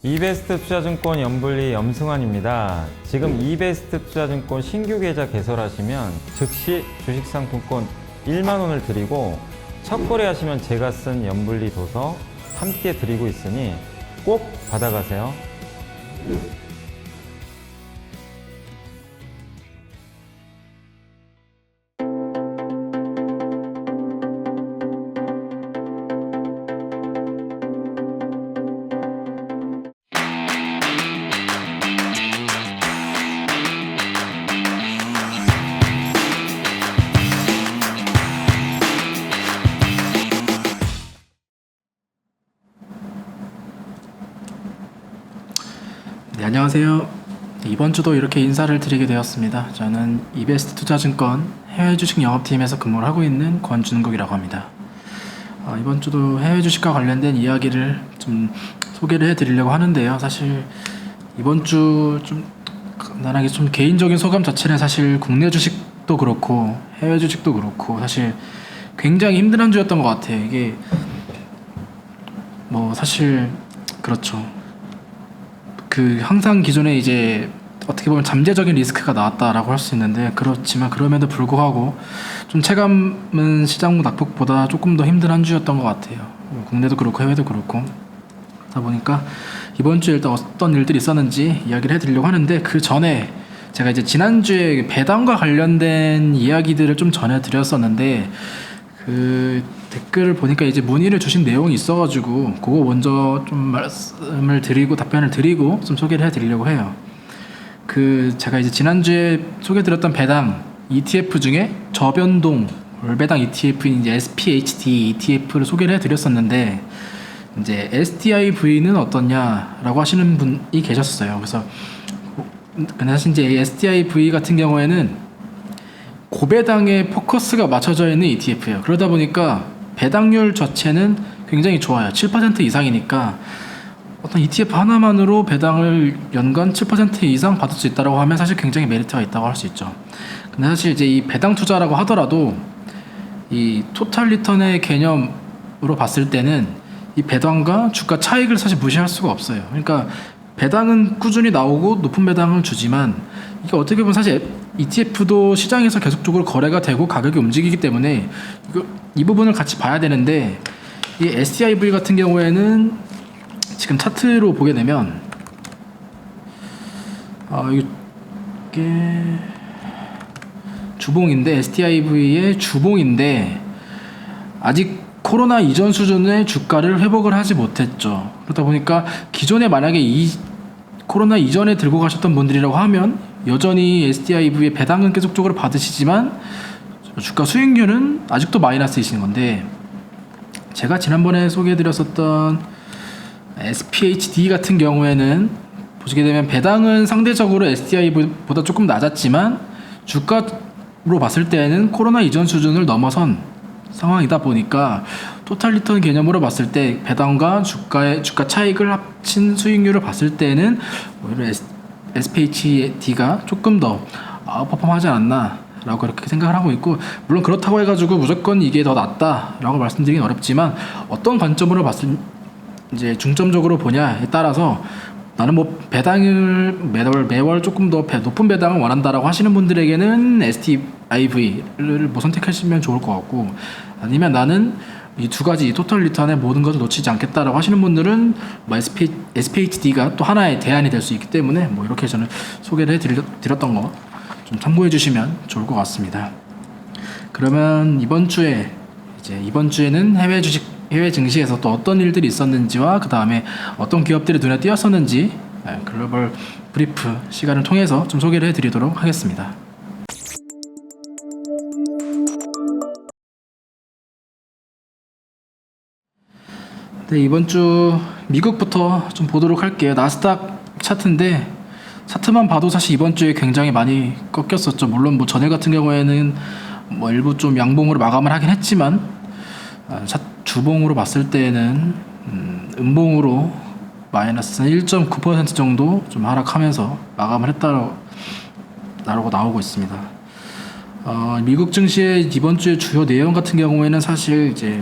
이베스트 투자증권 연불리 염승환입니다. 지금 이베스트 투자증권 신규 계좌 개설하시면 즉시 주식상품권 1만 원을 드리고 첫 거래하시면 제가 쓴 연불리 도서 함께 드리고 있으니 꼭 받아가세요. 네, 안녕하세요. 이번 주도 이렇게 인사를 드리게 되었습니다. 저는 이베스트 투자증권 해외 주식 영업팀에서 근무를 하고 있는 권준국이라고 합니다. 이번 주도 해외 주식과 관련된 이야기를 좀 소개를 해드리려고 하는데요. 사실 이번 주 좀 간단하게 좀 개인적인 소감 자체는 사실 국내 주식도 그렇고 해외 주식도 그렇고 사실 굉장히 힘든 한 주였던 것 같아요. 이게 뭐 사실 그렇죠. 항상 기존에 이제 어떻게 보면 잠재적인 리스크가 나왔다라고 할 수 있는데, 그렇지만 그럼에도 불구하고 좀 체감은 시장 낙폭보다 조금 더 힘든 한 주였던 것 같아요. 국내도 그렇고 해외도 그렇고. 그러다 보니까 이번 주에 일단 어떤 일들이 있었는지 이야기를 해드리려고 하는데, 그 전에 제가 이제 지난주에 배당과 관련된 이야기들을 좀 전해드렸었는데, 그 댓글을 보니까 이제 문의를 주신 내용이 있어가지고 그거 먼저 좀 말씀을 드리고 답변을 드리고 좀 소개를 해드리려고 해요. 제가 이제 지난주에 소개드렸던 배당 ETF 중에 저변동 월배당 ETF인 이제 SPHD ETF를 소개를 해드렸었는데, 이제 SDIV는 어떠냐라고 하시는 분이 계셨어요. 그래서 근데 사실 이제 SDIV 같은 경우에는 고배당에 포커스가 맞춰져 있는 ETF예요. 그러다 보니까 배당률 자체는 굉장히 좋아요. 7% 이상이니까 어떤 ETF 하나만으로 배당을 연간 7% 이상 받을 수 있다고 하면 사실 굉장히 메리트가 있다고 할 수 있죠. 근데 사실 이제 이 배당 투자라고 하더라도 이 토탈 리턴의 개념으로 봤을 때는 이 배당과 주가 차익을 사실 무시할 수가 없어요. 그러니까 배당은 꾸준히 나오고 높은 배당을 주지만, 이게 어떻게 보면 사실 ETF도 시장에서 계속적으로 거래가 되고 가격이 움직이기 때문에 이 부분을 같이 봐야 되는데, 이 SDIV 같은 경우에는 지금 차트로 보게 되면 이게 주봉인데, SDIV의 주봉인데 아직 코로나 이전 수준의 주가를 회복을 하지 못했죠. 그러다 보니까 기존에 만약에 이 코로나 이전에 들고 가셨던 분들이라고 하면 여전히 SDIV의 배당은 계속적으로 받으시지만 주가 수익률은 아직도 마이너스이신 건데, 제가 지난번에 소개해드렸었던 SPHD 같은 경우에는 보시게 되면 배당은 상대적으로 SDIV보다 조금 낮았지만 주가로 봤을 때는 코로나 이전 수준을 넘어선 상황이다 보니까 토탈 리턴 개념으로 봤을 때 배당과 주가 차익을 합친 수익률을 봤을 때는 오히려 SPHD가 조금 더 아웃퍼폼하지 않았나 라고 그렇게 생각을 하고 있고, 물론 그렇다고 해가지고 무조건 이게 더 낫다라고 말씀드리긴 어렵지만, 어떤 관점으로 봤을 이제 중점적으로 보냐에 따라서 나는 뭐 배당을 매월 조금 더 높은 배당을 원한다라고 하시는 분들에게는 SDIV를 뭐 선택하시면 좋을 것 같고, 아니면 나는 이 두 가지 토탈 리턴의 모든 것을 놓치지 않겠다라고 하시는 분들은 뭐 SPHD가 또 하나의 대안이 될 수 있기 때문에 뭐 이렇게 저는 소개를 해드렸던 거 좀 참고해 주시면 좋을 것 같습니다. 그러면 이번 주에는 해외 증시에서 또 어떤 일들이 있었는지와 그 다음에 어떤 기업들이 눈에 띄었었는지 글로벌 브리프 시간을 통해서 좀 소개를 해드리도록 하겠습니다. 네, 이번 주 미국부터 좀 보도록 할게요. 나스닥 차트인데, 차트만 봐도 사실 이번 주에 굉장히 많이 꺾였었죠. 물론 뭐 전일 같은 경우에는 뭐 일부 좀 양봉으로 마감을 하긴 했지만, 주봉으로 봤을 때는 음봉으로 마이너스 1.9% 정도 좀 하락하면서 마감을 했다라고 나오고 있습니다. 미국 증시의 이번 주의 주요 내용 같은 경우에는 사실 이제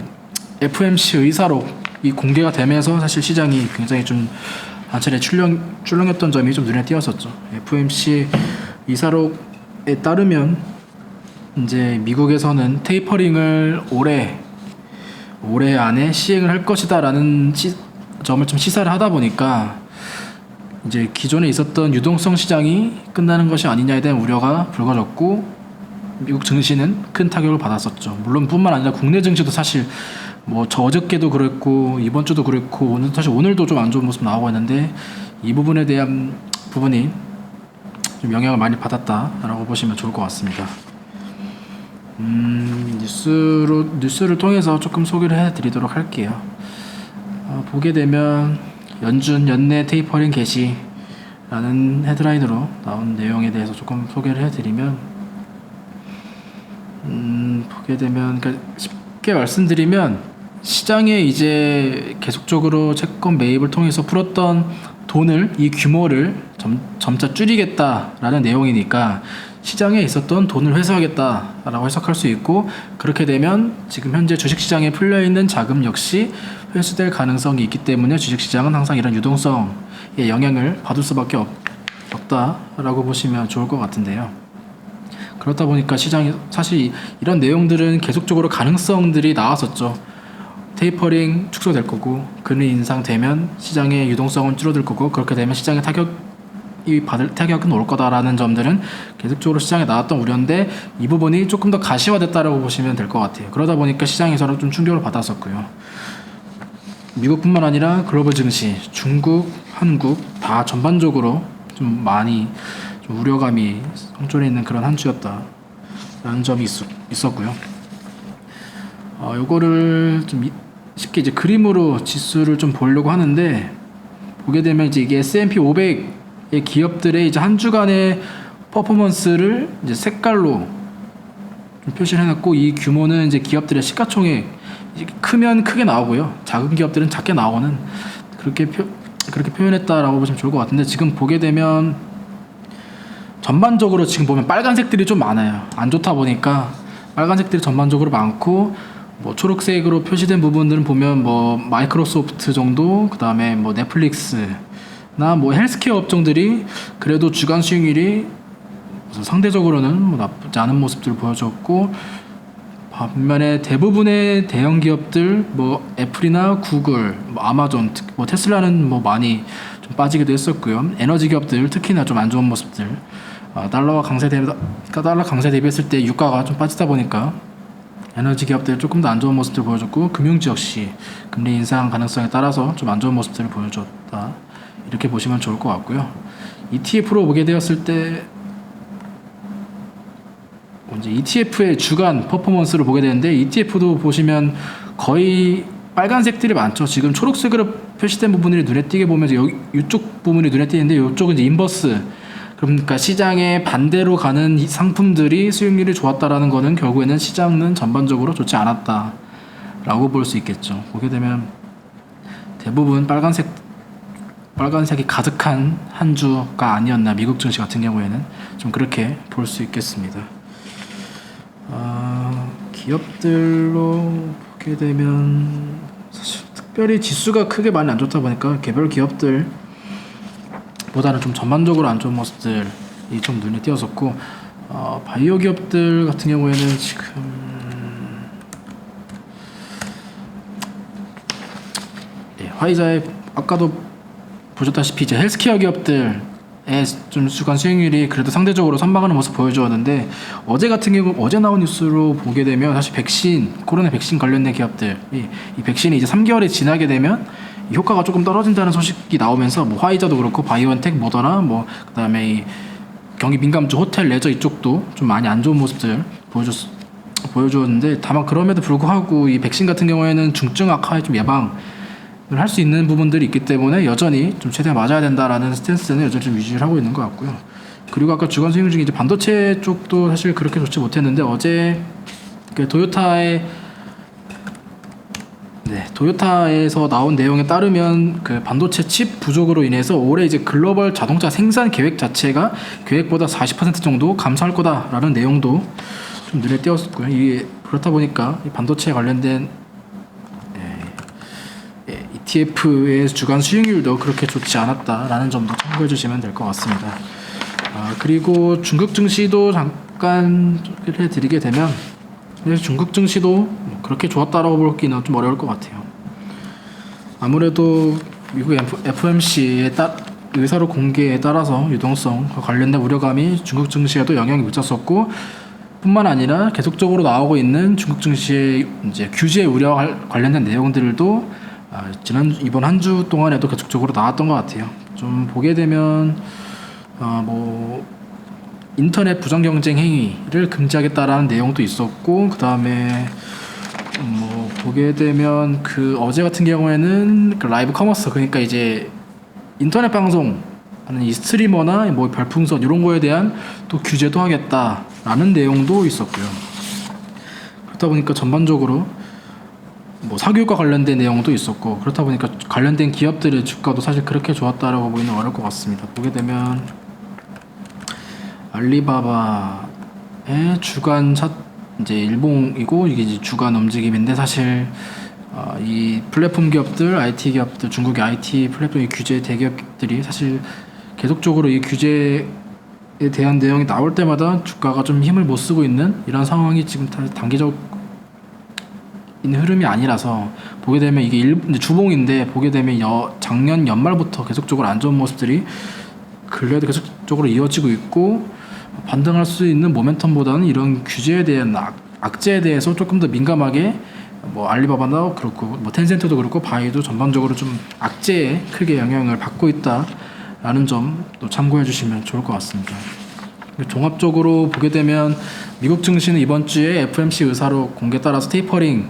FOMC 의사록이 공개가 되면서 사실 시장이 굉장히 좀 관찰에 출렁였던 점이 좀 눈에 띄었었죠. FOMC 이사록에 따르면 이제 미국에서는 테이퍼링을 올해 안에 시행을 할 것이다라는 점을 좀 시사를 하다 보니까 이제 기존에 있었던 유동성 시장이 끝나는 것이 아니냐에 대한 우려가 불거졌고 미국 증시는 큰 타격을 받았었죠. 물론 뿐만 아니라 국내 증시도 사실 뭐 어저께도 그랬고 이번 주도 그랬고 오늘도 좀 안 좋은 모습 나오고 있는데 이 부분에 대한 부분이 좀 영향을 많이 받았다라고 보시면 좋을 것 같습니다. 뉴스를 통해서 조금 소개를 해드리도록 할게요. 보게 되면 연내 테이퍼링 개시라는 헤드라인으로 나온 내용에 대해서 조금 소개를 해드리면 보게 되면 그러니까 쉽게 말씀드리면 시장에 이제 계속적으로 채권 매입을 통해서 풀었던 돈을 이 규모를 점차 줄이겠다라는 내용이니까 시장에 있었던 돈을 회수하겠다라고 해석할 수 있고 그렇게 되면 지금 현재 주식시장에 풀려있는 자금 역시 회수될 가능성이 있기 때문에 주식시장은 항상 이런 유동성의 영향을 받을 수밖에 없다라고 보시면 좋을 것 같은데요. 그렇다 보니까 시장이 사실 이런 내용들은 계속적으로 가능성들이 나왔었죠. 테이퍼링 축소될 거고 금리 인상되면 시장의 유동성은 줄어들 거고 그렇게 되면 시장의 타격은 올 거다라는 점들은 계속적으로 시장에 나왔던 우려인데 이 부분이 조금 더 가시화됐다라고 보시면 될 것 같아요. 그러다 보니까 시장에서는 좀 충격을 받았었고요. 미국뿐만 아니라 글로벌 증시, 중국, 한국 다 전반적으로 좀 많이 좀 우려감이 성존해 있는 그런 한 주였다라는 점이 있었고요. 요거를 좀 쉽게 이제 그림으로 지수를 좀 보려고 하는데 보게 되면 이제 이게 S&P 500의 기업들의 이제 한 주간의 퍼포먼스를 이제 색깔로 좀 표시를 해놨고 이 규모는 이제 기업들의 시가총액 크면 크게 나오고요. 작은 기업들은 작게 나오는 그렇게 표현했다라고 보시면 좋을 것 같은데 지금 보게 되면 전반적으로 지금 보면 빨간색들이 좀 많아요. 안 좋다 보니까 빨간색들이 전반적으로 많고 뭐 초록색으로 표시된 부분들은 보면 뭐 마이크로소프트 정도 그 다음에 뭐 넷플릭스나 뭐 헬스케어 업종들이 그래도 주간 수익률이 상대적으로는 뭐 나쁘지 않은 모습들을 보여줬고 반면에 대부분의 대형 기업들 뭐 애플이나 구글, 뭐 아마존, 뭐 테슬라는 뭐 많이 좀 빠지기도 했었고요. 에너지 기업들 특히나 좀 안 좋은 모습들. 달러 강세 대비했을 때 유가가 좀 빠지다 보니까 에너지 기업들 조금 더 안 좋은 모습들을 보여줬고 금융지 역시 금리 인상 가능성에 따라서 좀 안 좋은 모습들을 보여줬다. 이렇게 보시면 좋을 것 같고요. ETF로 보게 되었을 때 이제 ETF의 주간 퍼포먼스를 보게 되는데 ETF도 보시면 거의 빨간색들이 많죠. 지금 초록색으로 표시된 부분이 눈에 띄게 보면 이쪽 부분이 눈에 띄는데 이쪽은 이제 인버스. 그러니까 시장에 반대로 가는 이 상품들이 수익률이 좋았다라는 거는 결국에는 시장은 전반적으로 좋지 않았다라고 볼 수 있겠죠. 보게 되면 대부분 빨간색이 가득한 한 주가 아니었나 미국 증시 같은 경우에는 좀 그렇게 볼 수 있겠습니다. 기업들로 보게 되면 사실 특별히 지수가 크게 많이 안 좋다 보니까 개별 기업들 보다는 좀 전반적으로 안 좋은 모습들이 좀 눈에 띄었었고 바이오 기업들 같은 경우에는 지금 화이자의 아까도 보셨다시피 이제 헬스케어 기업들의 좀 주간 수익률이 그래도 상대적으로 선방하는 모습 보여주었는데 어제 같은 경우 어제 나온 뉴스로 보게 되면 사실 코로나 백신 관련된 기업들 이 백신이 이제 3개월이 지나게 되면 이 효과가 조금 떨어진다는 소식이 나오면서 뭐 화이자도 그렇고 바이오엔텍, 모더나 뭐 그다음에 이 경기 민감주 호텔 레저 이쪽도 좀 많이 안 좋은 모습들 보여주었는데 다만 그럼에도 불구하고 이 백신 같은 경우에는 중증 악화에 좀 예방을 할 수 있는 부분들이 있기 때문에 여전히 좀 최대한 맞아야 된다라는 스탠스는 여전히 좀 유지를 하고 있는 것 같고요. 그리고 아까 주간 수익률 중에 이제 반도체 쪽도 사실 그렇게 좋지 못했는데 어제 그 도요타에서 나온 내용에 따르면 그 반도체 칩 부족으로 인해서 올해 이제 글로벌 자동차 생산 계획 자체가 계획보다 40% 정도 감소할 거다라는 내용도 좀 눈에 띄었고요. 이게 그렇다 보니까 이 반도체에 관련된 ETF의 주간 수익률도 그렇게 좋지 않았다라는 점도 참고해 주시면 될 것 같습니다. 그리고 중국 증시도 잠깐 소개를 해드리게 되면 중국 증시도 그렇게 좋았다라고 보기는 좀 어려울 것 같아요. 아무래도 미국 FOMC의 의사로 공개에 따라서 유동성과 관련된 우려감이 중국 증시에도 영향이 미쳤었고, 뿐만 아니라 계속적으로 나오고 있는 중국 증시의 이제 규제 우려와 관련된 내용들도 이번 한 주 동안에도 계속적으로 나왔던 것 같아요. 좀 보게 되면 뭐 인터넷 부정 경쟁 행위를 금지하겠다라는 내용도 있었고, 그 다음에 뭐 보게 되면 그 어제 같은 경우에는 그 라이브 커머스, 그러니까 이제 인터넷 방송 하는 이 스트리머나 뭐 별풍선 이런 거에 대한 또 규제도 하겠다라는 내용도 있었고요. 그렇다 보니까 전반적으로 뭐 사교육과 관련된 내용도 있었고, 그렇다 보니까 관련된 기업들의 주가도 사실 그렇게 좋았다라고 보기는 어려울 것 같습니다. 보게 되면 알리바바의 주간 이제 일봉이고, 이게 이제 주간 움직임인데, 사실 이 플랫폼 기업들, IT 기업들, 중국의 IT 플랫폼 규제 대기업들이 사실 계속적으로 이 규제에 대한 내용이 나올 때마다 주가가 좀 힘을 못 쓰고 있는 이런 상황이 지금 단기적 흐름이 아니라서, 보게 되면 이게 주봉인데, 보게 되면 작년 연말부터 계속적으로 안 좋은 모습들이 근래에도 계속적으로 이어지고 있고, 반등할 수 있는 모멘텀보다는 이런 규제에 대한 악재에 대해서 조금 더 민감하게, 뭐 알리바바도 그렇고 뭐 텐센트도 그렇고 바이도 전반적으로 좀 악재에 크게 영향을 받고 있다라는 점도 참고해 주시면 좋을 것 같습니다. 종합적으로 보게 되면 미국 증시는 이번 주에 FOMC 의사로 공개 따라서 테이퍼링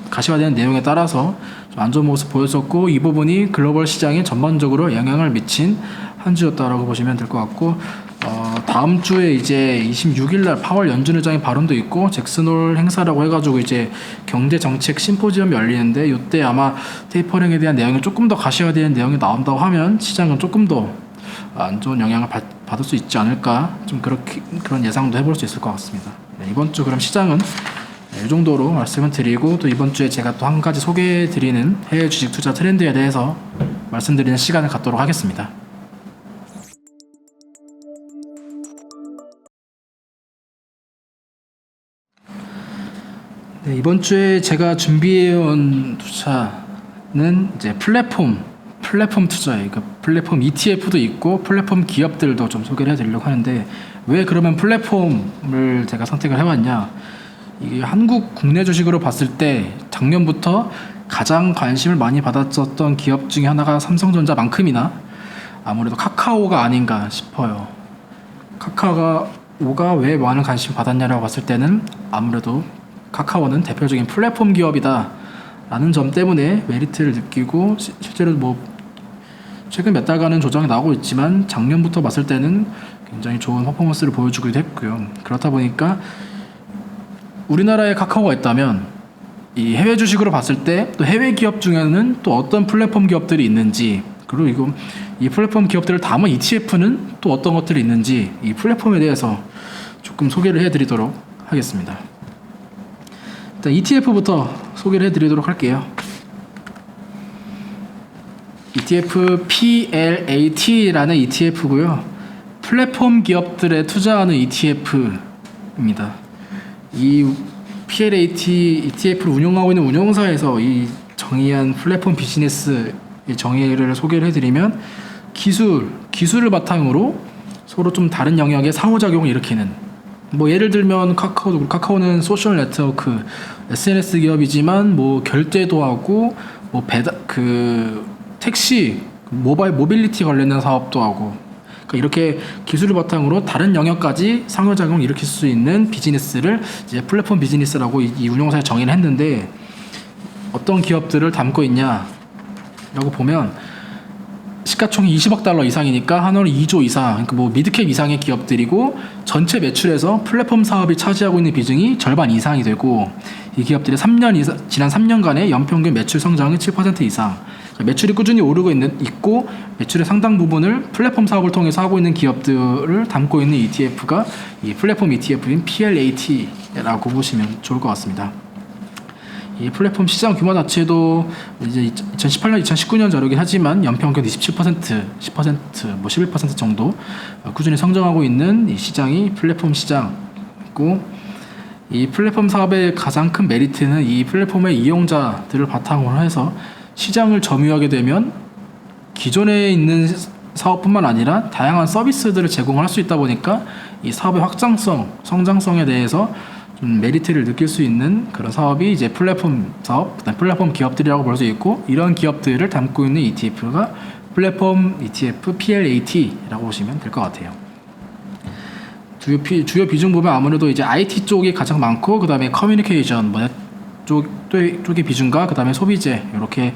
가시화되는 내용에 따라서 좀 안 좋은 모습 보였었고, 이 부분이 글로벌 시장에 전반적으로 영향을 미친 한 주였다라고 보시면 될 것 같고, 다음 주에 이제 26일날 파월 연준 의장의 발언도 있고, 잭슨홀 행사라고 해가지고 이제 경제 정책 심포지엄이 열리는데, 이때 아마 테이퍼링에 대한 내용이 조금 더 가시화되는 내용이 나온다고 하면 시장은 조금 더 안 좋은 영향을 받을 수 있지 않을까, 좀 그런 예상도 해볼 수 있을 것 같습니다. 네, 이번 주 그럼 시장은 이 정도로 말씀을 드리고, 또 이번 주에 제가 또 한 가지 소개해드리는 해외 주식 투자 트렌드에 대해서 말씀드리는 시간을 갖도록 하겠습니다. 네, 이번 주에 제가 준비해온 투자는 이제 플랫폼 투자예요. 그 플랫폼 ETF도 있고 플랫폼 기업들도 좀 소개를 해드리려고 하는데, 왜 그러면 플랫폼을 제가 선택을 해왔냐? 이게 한국 국내 주식으로 봤을 때 작년부터 가장 관심을 많이 받았었던 기업 중에 하나가 삼성전자만큼이나 아무래도 카카오가 아닌가 싶어요. 카카오가 왜 많은 관심을 받았냐라고 봤을 때는 아무래도 카카오는 대표적인 플랫폼 기업이다 라는 점 때문에 메리트를 느끼고, 실제로 뭐 최근 몇 달간은 조정이 나오고 있지만 작년부터 봤을 때는 굉장히 좋은 퍼포먼스를 보여주기도 했고요. 그렇다 보니까 우리나라에 카카오가 있다면 이 해외 주식으로 봤을 때 또 해외 기업 중에는 또 어떤 플랫폼 기업들이 있는지, 그리고 이 플랫폼 기업들을 담은 ETF는 또 어떤 것들이 있는지, 이 플랫폼에 대해서 조금 소개를 해드리도록 하겠습니다. 일단 ETF부터 소개를 해드리도록 할게요. ETF PLAT라는 ETF고요. 플랫폼 기업들에 투자하는 ETF입니다. 이 PLAT ETF를 운영하고 있는 운용사에서 이 정의한 플랫폼 비즈니스 정의를 소개를 해드리면, 기술을 바탕으로 서로 좀 다른 영역의 상호작용을 일으키는, 뭐 예를 들면 카카오는 소셜 네트워크 SNS 기업이지만 뭐 결제도 하고 뭐 택시 모빌리티 관련된 사업도 하고, 그러니까 이렇게 기술을 바탕으로 다른 영역까지 상호작용을 일으킬 수 있는 비즈니스를 이제 플랫폼 비즈니스라고 이 운용사에 정의를 했는데, 어떤 기업들을 담고 있냐라고 보면 시가총액 20억 달러 이상이니까 한화로 2조 이상, 그러니까 뭐 미드캡 이상의 기업들이고, 전체 매출에서 플랫폼 사업이 차지하고 있는 비중이 절반 이상이 되고, 이 기업들이 지난 3년간의 연평균 매출 성장이 7% 이상, 매출이 꾸준히 오르고 있고 매출의 상당 부분을 플랫폼 사업을 통해서 하고 있는 기업들을 담고 있는 ETF가 이 플랫폼 ETF인 PLAT라고 보시면 좋을 것 같습니다. 이 플랫폼 시장 규모 자체도 이제 2018년, 2019년 자료긴 하지만 연평균 27%, 10%, 뭐 11% 정도 꾸준히 성장하고 있는 이 시장이 플랫폼 시장이고, 이 플랫폼 사업의 가장 큰 메리트는 이 플랫폼의 이용자들을 바탕으로 해서 시장을 점유하게 되면 기존에 있는 사업뿐만 아니라 다양한 서비스들을 제공할 수 있다 보니까 이 사업의 확장성, 성장성에 대해서 좀 메리트를 느낄 수 있는 그런 사업이 이제 플랫폼 사업, 그다음 플랫폼 기업들이라고 볼 수 있고, 이런 기업들을 담고 있는 ETF가 플랫폼 ETF PLAT라고 보시면 될 것 같아요. 주요 비중 보면 아무래도 이제 IT 쪽이 가장 많고, 그다음에 커뮤니케이션 쪽의 비중과 그다음에 소비재, 이렇게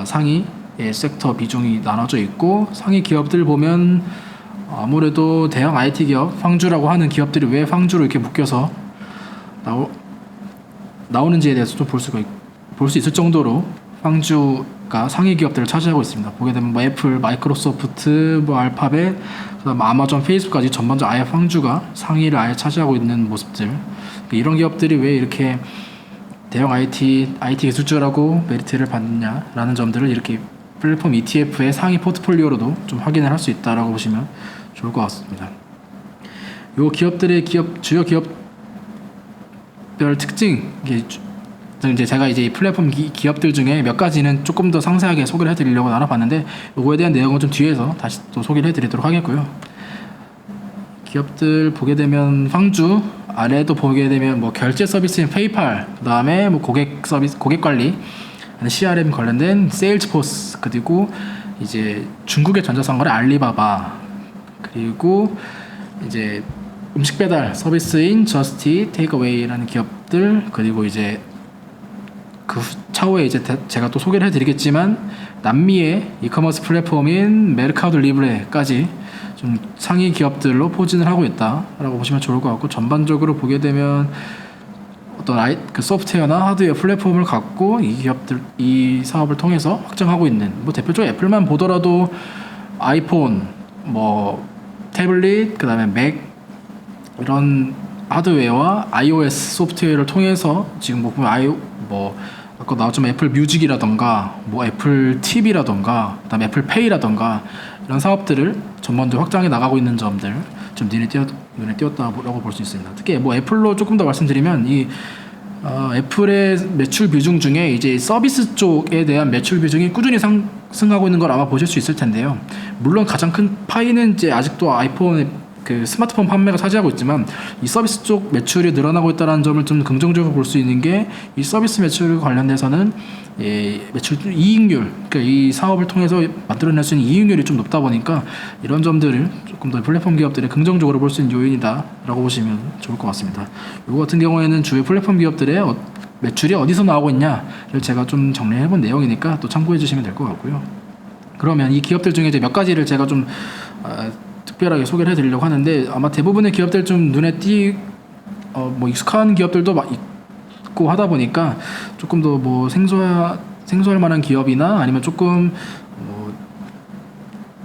상위 섹터 비중이 나눠져 있고, 상위 기업들 보면 아무래도 대형 IT 기업, 황주라고 하는 기업들이 왜 황주로 이렇게 묶여서 나오는지에 대해서 좀 볼 수 있을 정도로 황주가 상위 기업들을 차지하고 있습니다. 보게 되면 뭐 애플, 마이크로소프트, 뭐 알파벳, 그다음 아마존, 페이스북까지 전반적으로 아예 황주가 상위를 아예 차지하고 있는 모습들. 이런 기업들이 왜 이렇게 대형 IT 기술주라고 메리트를 받느냐라는 점들을 이렇게 플랫폼 ETF의 상위 포트폴리오로도 좀 확인을 할 수 있다라고 보시면 좋을 것 같습니다. 요 기업들의 주요 기업별 특징, 이제 제가 이제 이 플랫폼 기업들 중에 몇 가지는 조금 더 상세하게 소개를 해드리려고 나눠봤는데, 요거에 대한 내용은 좀 뒤에서 다시 또 소개를 해드리도록 하겠고요. 기업들 보게 되면 황주 아래도 보게 되면 뭐 결제 서비스인 페이팔, 그다음에 뭐 고객 서비스, 고객 관리, CRM 관련된 세일즈포스, 그리고 이제 중국의 전자상거래 알리바바, 그리고 이제 음식 배달 서비스인 저스티, 테이크어웨이라는 기업들, 그리고 이제 그 차후에 이제 제가 또 소개를 해드리겠지만 남미의 이커머스 플랫폼인 메르카도 리브레까지 좀 상위 기업들로 포진을 하고 있다라고 보시면 좋을 것 같고, 전반적으로 보게 되면 어떤 그 소프트웨어나 하드웨어 플랫폼을 갖고 이 사업을 통해서 확장하고 있는, 뭐 대표적으로 애플만 보더라도 아이폰, 뭐 태블릿, 그 다음에 맥, 이런 하드웨어와 iOS 소프트웨어를 통해서 지금 뭐 보면 아까 나왔지만 애플 뮤직이라던가 뭐 애플 TV라던가 그다음에 애플 페이라던가 이런 사업들을 전반적으로 확장해 나가고 있는 점들 좀 눈에 띄었다고 볼 수 있습니다. 특히 뭐 애플로 조금 더 말씀드리면 이 애플의 매출 비중 중에 이제 서비스 쪽에 대한 매출 비중이 꾸준히 상승하고 있는 걸 아마 보실 수 있을 텐데요. 물론 가장 큰 파이는 이제 아직도 아이폰의 그 스마트폰 판매가 차지하고 있지만, 이 서비스 쪽 매출이 늘어나고 있다는 점을 좀 긍정적으로 볼 수 있는 게, 이 서비스 매출 관련돼서는 매출 이익률, 그러니까 이 사업을 통해서 만들어낼 수 있는 이익률이 좀 높다 보니까 이런 점들을 조금 더 플랫폼 기업들이 긍정적으로 볼 수 있는 요인이다라고 보시면 좋을 것 같습니다. 이거 같은 경우에는 주요 플랫폼 기업들의 매출이 어디서 나오고 있냐를 제가 좀 정리해본 내용이니까 또 참고해 주시면 될 것 같고요. 그러면 이 기업들 중에 이제 몇 가지를 제가 좀 특별하게 소개를 해드리려고 하는데, 아마 대부분의 기업들 좀 눈에 뭐 익숙한 기업들도 있고 하다 보니까 조금 더 뭐 생소할 만한 기업이나 아니면 조금 뭐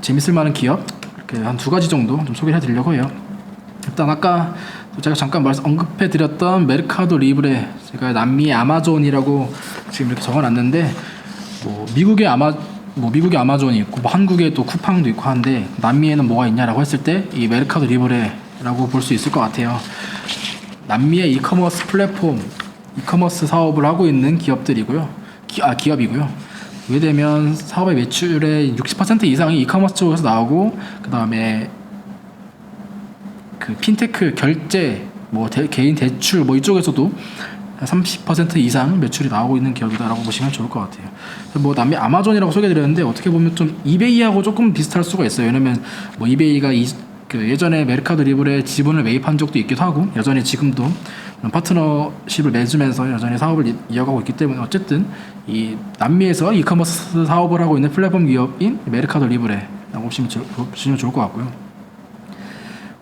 재밌을 만한 기업, 이렇게 한 두 가지 정도 좀 소개를 해드리려고 해요. 일단 아까 제가 잠깐 언급해드렸던 메르카도 리브레, 제가 남미의 아마존이라고 지금 이렇게 적어놨는데, 뭐 미국의 아마존이 있고 뭐 한국에 또 쿠팡도 있고 한데, 남미에는 뭐가 있냐라고 했을 때 이 메르카도 리브레라고 볼 수 있을 것 같아요. 남미의 이커머스 플랫폼, 이커머스 사업을 하고 있는 기업들이고요. 기업이고요. 그게 되면 사업의 매출의 60% 이상이 이커머스 쪽에서 나오고, 그 다음에 그 핀테크, 결제, 뭐 개인 대출 뭐 이쪽에서도 30% 이상 매출이 나오고 있는 기업이다라고 보시면 좋을 것 같아요. 뭐 남미 아마존이라고 소개드렸는데, 어떻게 보면 좀 이베이하고 조금 비슷할 수가 있어요. 왜냐면 뭐 이베이가 그 예전에 메르카도 리브레 지분을 매입한 적도 있기도 하고, 여전히 지금도 파트너십을 맺으면서 여전히 사업을 이어가고 있기 때문에, 어쨌든 이 남미에서 이커머스 사업을 하고 있는 플랫폼 기업인 메르카도 리브레라고 보시면 좋을 것 같고요.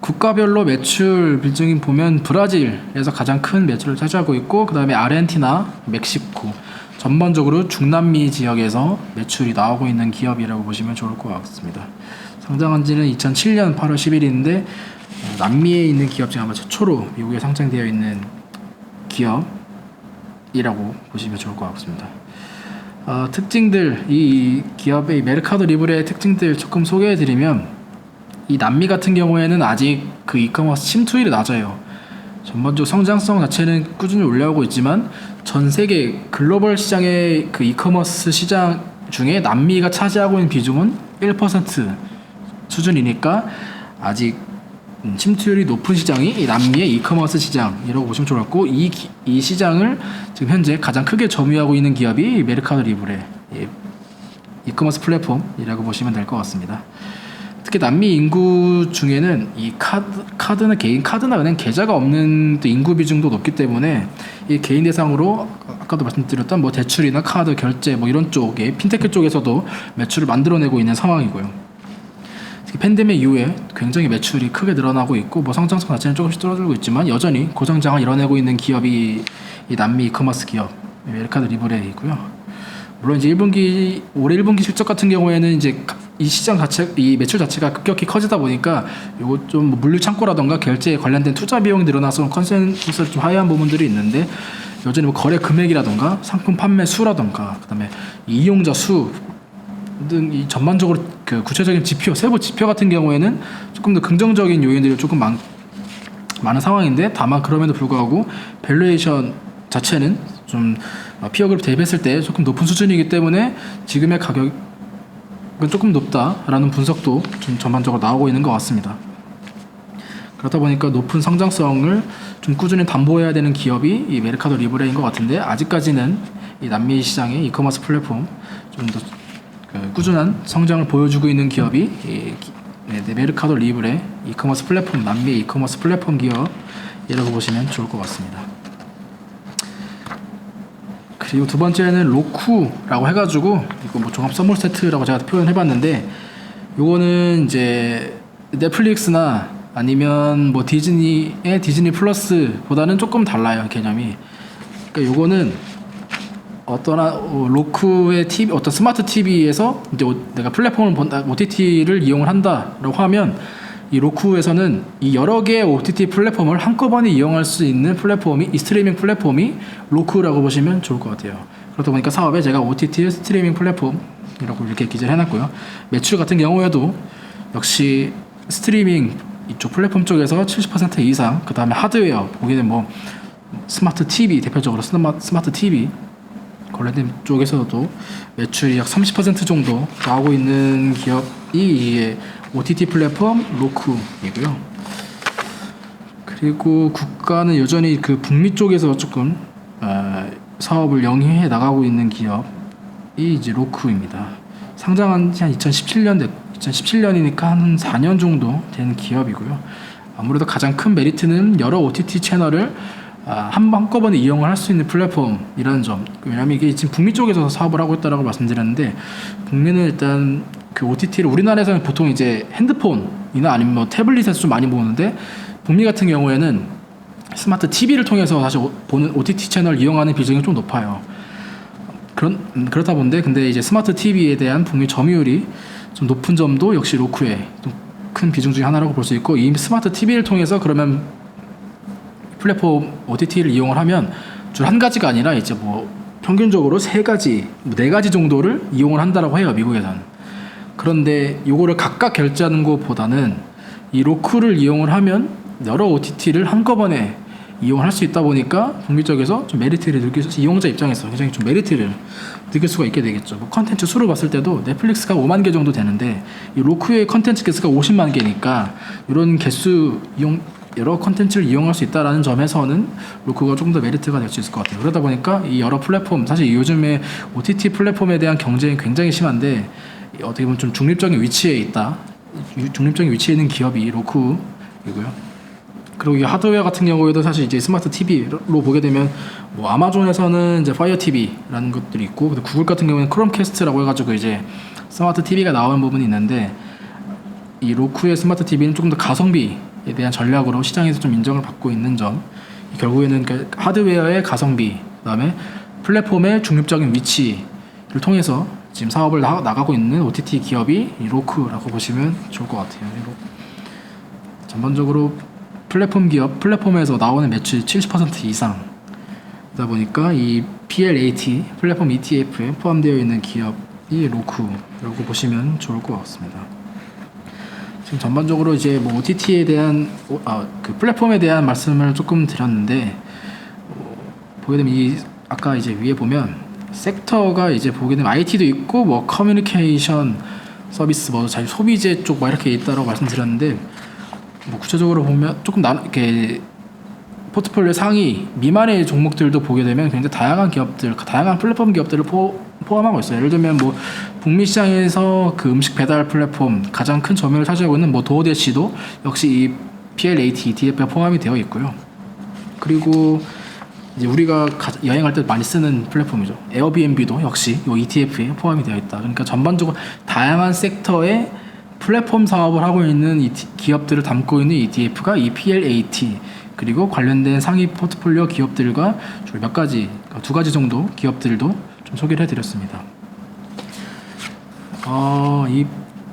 국가별로 매출 비중이 보면 브라질에서 가장 큰 매출을 차지하고 있고, 그 다음에 아르헨티나, 멕시코, 전반적으로 중남미 지역에서 매출이 나오고 있는 기업이라고 보시면 좋을 것 같습니다. 상장한 지는 2007년 8월 10일인데 남미에 있는 기업 중에 아마 최초로 미국에 상장되어 있는 기업인 기업이라고 보시면 좋을 것 같습니다. 특징들, 이 기업의 메르카도 리브레의 특징들 조금 소개해드리면, 이 남미 같은 경우에는 아직 그 이커머스 침투율이 낮아요. 전반적 성장성 자체는 꾸준히 올라오고 있지만 전 세계 글로벌 시장의 그 이커머스 시장 중에 남미가 차지하고 있는 비중은 1% 수준이니까 아직 침투율이 높은 시장이 이 남미의 이커머스 시장이라고 보시면 좋을 것 같고, 이 시장을 지금 현재 가장 크게 점유하고 있는 기업이 메르카도 리브레 이커머스 플랫폼이라고 보시면 될 것 같습니다. 특히 남미 인구 중에는 이 카드나 개인 카드나 은행 계좌가 없는 또 인구 비중도 높기 때문에 이 개인 대상으로 아까도 말씀드렸던 뭐 대출이나 카드 결제 뭐 이런 쪽에 핀테크 쪽에서도 매출을 만들어내고 있는 상황이고요. 특히 팬데믹 이후에 굉장히 매출이 크게 늘어나고 있고 뭐 성장성 자체는 조금씩 떨어지고 있지만 여전히 고성장을 이뤄내고 있는 기업이 이 남미 이커머스 기업 메르카도 리브레이고요. 물론 이제 올해 1분기 실적 같은 경우에는 이제 이 시장 자체, 이 매출 자체가 급격히 커지다 보니까 요거 좀 뭐 물류 창고라던가 결제에 관련된 투자 비용이 늘어나서 컨센서스를 좀 하회한 부분들이 있는데, 여전히 뭐 거래 금액이라던가 상품 판매 수라던가 그다음에 이용자 수 등 이 전반적으로 그 구체적인 지표, 세부 지표 같은 경우에는 조금 더 긍정적인 요인들이 조금 많은 상황인데, 다만 그럼에도 불구하고 밸류에이션 자체는 좀 피어그룹 대비했을 때 조금 높은 수준이기 때문에 지금의 가격은 조금 높다라는 분석도 좀 전반적으로 나오고 있는 것 같습니다. 그렇다 보니까 높은 성장성을 좀 꾸준히 담보해야 되는 기업이 이 메르카도 리브레인 것 같은데, 아직까지는 이 남미 시장의 이커머스 플랫폼 좀 더 꾸준한 성장을 보여주고 있는 기업이 메르카도 리브레 이커머스 플랫폼, 남미 이커머스 플랫폼 기업이라고 보시면 좋을 것 같습니다. 그리고 두 번째는 로쿠라고 해가지고 이거 뭐 종합 선물 세트라고 제가 표현해봤는데, 요거는 이제 넷플릭스나 아니면 뭐 디즈니의 디즈니 플러스보다는 조금 달라요, 개념이. 그러니까 요거는 로쿠의 TV, 어떤 스마트 TV에서 이제 내가 플랫폼을 본다, OTT를 이용을 한다라고 하면 이 로쿠에서는 이 여러 개의 OTT 플랫폼을 한꺼번에 이용할 수 있는 플랫폼이, 이 스트리밍 플랫폼이 로쿠라고 보시면 좋을 것 같아요. 그러다 보니까 사업에 제가 OTT 스트리밍 플랫폼이라고 이렇게 기재를 해놨고요. 매출 같은 경우에도 역시 스트리밍 이쪽 플랫폼 쪽에서 70% 이상, 그 다음에 하드웨어 보기에는 뭐 스마트 TV, 대표적으로 스마트 TV 관련된 쪽에서도 매출이 약 30% 정도 나오고 있는 기업이 이 OTT 플랫폼 로쿠이고요. 그리고 국가는 여전히 그 북미 쪽에서 조금 사업을 영위해 나가고 있는 기업이 이제 로쿠입니다. 상장한 지 한 2017년이니까 한 4년 정도 된 기업이고요. 아무래도 가장 큰 메리트는 여러 OTT 채널을 한꺼번에 이용을 할 수 있는 플랫폼이라는 점. 왜냐하면 이게 지금 북미 쪽에서 사업을 하고 있다라고 말씀드렸는데, 북미는 일단 그 OTT를 우리나라에서는 보통 이제 핸드폰이나 아니면 뭐 태블릿에서 좀 많이 보는데, 북미 같은 경우에는 스마트 TV를 통해서 사실 보는 OTT 채널을 이용하는 비중이 좀 높아요. 그렇다 본데, 근데 이제 스마트 TV에 대한 북미 점유율이 좀 높은 점도 역시 로쿠의 좀 큰 비중 중에 하나라고 볼 수 있고, 이 스마트 TV를 통해서 그러면 플랫폼 OTT를 이용을 하면 줄 한 가지가 아니라 이제 뭐 평균적으로 3가지, 4가지 정도를 이용을 한다라고 해요, 미국에서는. 그런데 요거를 각각 결제하는 것보다는 이 로쿠를 이용을 하면 여러 OTT를 한꺼번에 이용할 수 있다 보니까 북미 쪽에서 좀 메리트를 느낄 수, 이용자 입장에서 굉장히 좀 메리트를 느낄 수가 있게 되겠죠. 뭐 컨텐츠 수를 봤을 때도 넷플릭스가 5만 개 정도 되는데 이 로쿠의 컨텐츠 개수가 50만 개니까 이런 개수 여러 컨텐츠를 이용할 수 있다는 점에서는 로쿠가 조금 더 메리트가 될 수 있을 것 같아요. 그러다 보니까 이 여러 플랫폼, 사실 요즘에 OTT 플랫폼에 대한 경쟁이 굉장히 심한데, 어떻게 보면 좀 중립적인 위치에 있는 기업이 로쿠이고요. 그리고 이 하드웨어 같은 경우에도 사실 이제 스마트 TV로 보게 되면 뭐 아마존에서는 이제 파이어 TV라는 것들이 있고, 구글 같은 경우에는 크롬캐스트라고 해가지고 이제 스마트 TV가 나오는 부분이 있는데, 이 로쿠의 스마트 TV는 조금 더 가성비에 대한 전략으로 시장에서 좀 인정을 받고 있는 점, 결국에는 그 하드웨어의 가성비, 그다음에 플랫폼의 중립적인 위치를 통해서 지금 사업을 나가고 있는 OTT 기업이 이 로쿠라고 보시면 좋을 것 같아요. 전반적으로 플랫폼 기업, 플랫폼에서 나오는 매출 70% 이상 그러다 보니까 이 PLAT 플랫폼 ETF에 포함되어 있는 기업이 로쿠라고 보시면 좋을 것 같습니다. 지금 전반적으로 이제 뭐 OTT에 대한 그 플랫폼에 대한 말씀을 조금 드렸는데 보게 되면 이 아까 이제 위에 보면 섹터가 이제 보게 되면 IT도 있고 뭐 커뮤니케이션 서비스 뭐 자유 소비재 쪽 막 이렇게 있다고 말씀드렸는데 뭐 구체적으로 보면 조금 이렇게 포트폴리오 상위 미만의 종목들도 보게 되면 굉장히 다양한 기업들, 다양한 플랫폼 기업들을 포함하고 있어요. 예를 들면 뭐 북미 시장에서 그 음식 배달 플랫폼 가장 큰 점유율을 차지하고 있는 뭐 도어대시도 역시 이 PLAT ETF에 포함이 되어 있고요. 그리고 이제 우리가 여행할 때 많이 쓰는 플랫폼이죠. 에어비앤비도 역시 이 ETF에 포함이 되어 있다. 그러니까 전반적으로 다양한 섹터의 플랫폼 사업을 하고 있는 기업들을 담고 있는 ETF가 이 PLAT 그리고 관련된 상위 포트폴리오 기업들과 몇 가지, 두 가지 정도 기업들도 좀 소개를 해드렸습니다. 이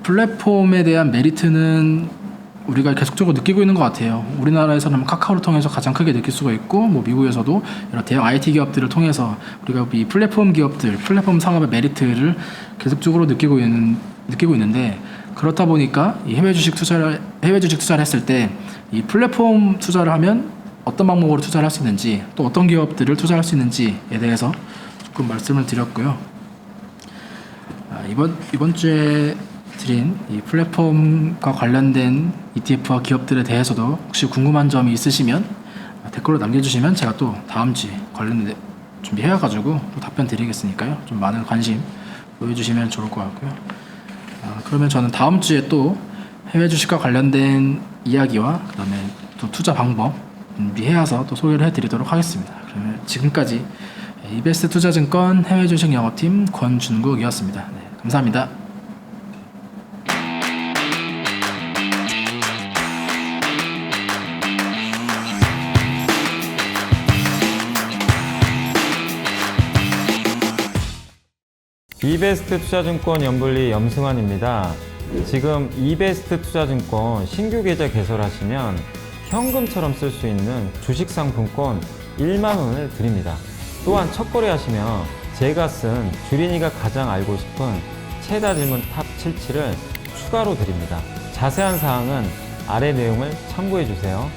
플랫폼에 대한 메리트는 우리가 계속적으로 느끼고 있는 것 같아요. 우리나라에서는 카카오를 통해서 가장 크게 느낄 수가 있고, 뭐 미국에서도 여러 대형 IT 기업들을 통해서 우리가 이 플랫폼 기업들, 플랫폼 상업의 메리트를 계속적으로 느끼고 있는데 그렇다 보니까 이 해외 주식 투자를 했을 때 이 플랫폼 투자를 하면 어떤 방법으로 투자를 할 수 있는지 또 어떤 기업들을 투자할 수 있는지에 대해서 조금 말씀을 드렸고요. 이번 주에 드린 이 플랫폼과 관련된 ETF와 기업들에 대해서도 혹시 궁금한 점이 있으시면 댓글로 남겨주시면 제가 또 다음 주에 관련된 준비해가지고 또 답변 드리겠으니까요. 좀 많은 관심 보여주시면 좋을 것 같고요. 그러면 저는 다음 주에 또 해외 주식과 관련된 이야기와 그 다음에 또 투자 방법 준비해서 또 소개를 해드리도록 하겠습니다. 그러면 지금까지 이베스트 투자증권 해외 주식 영어팀 권준국이었습니다. 네, 감사합니다. 이베스트 투자증권 연불리 염승환입니다. 지금 이베스트 투자증권 신규 계좌 개설하시면 현금처럼 쓸 수 있는 주식 상품권 1만 원을 드립니다. 또한 첫 거래하시면 제가 쓴 주린이가 가장 알고 싶은 최다 질문 탑 77을 추가로 드립니다. 자세한 사항은 아래 내용을 참고해 주세요.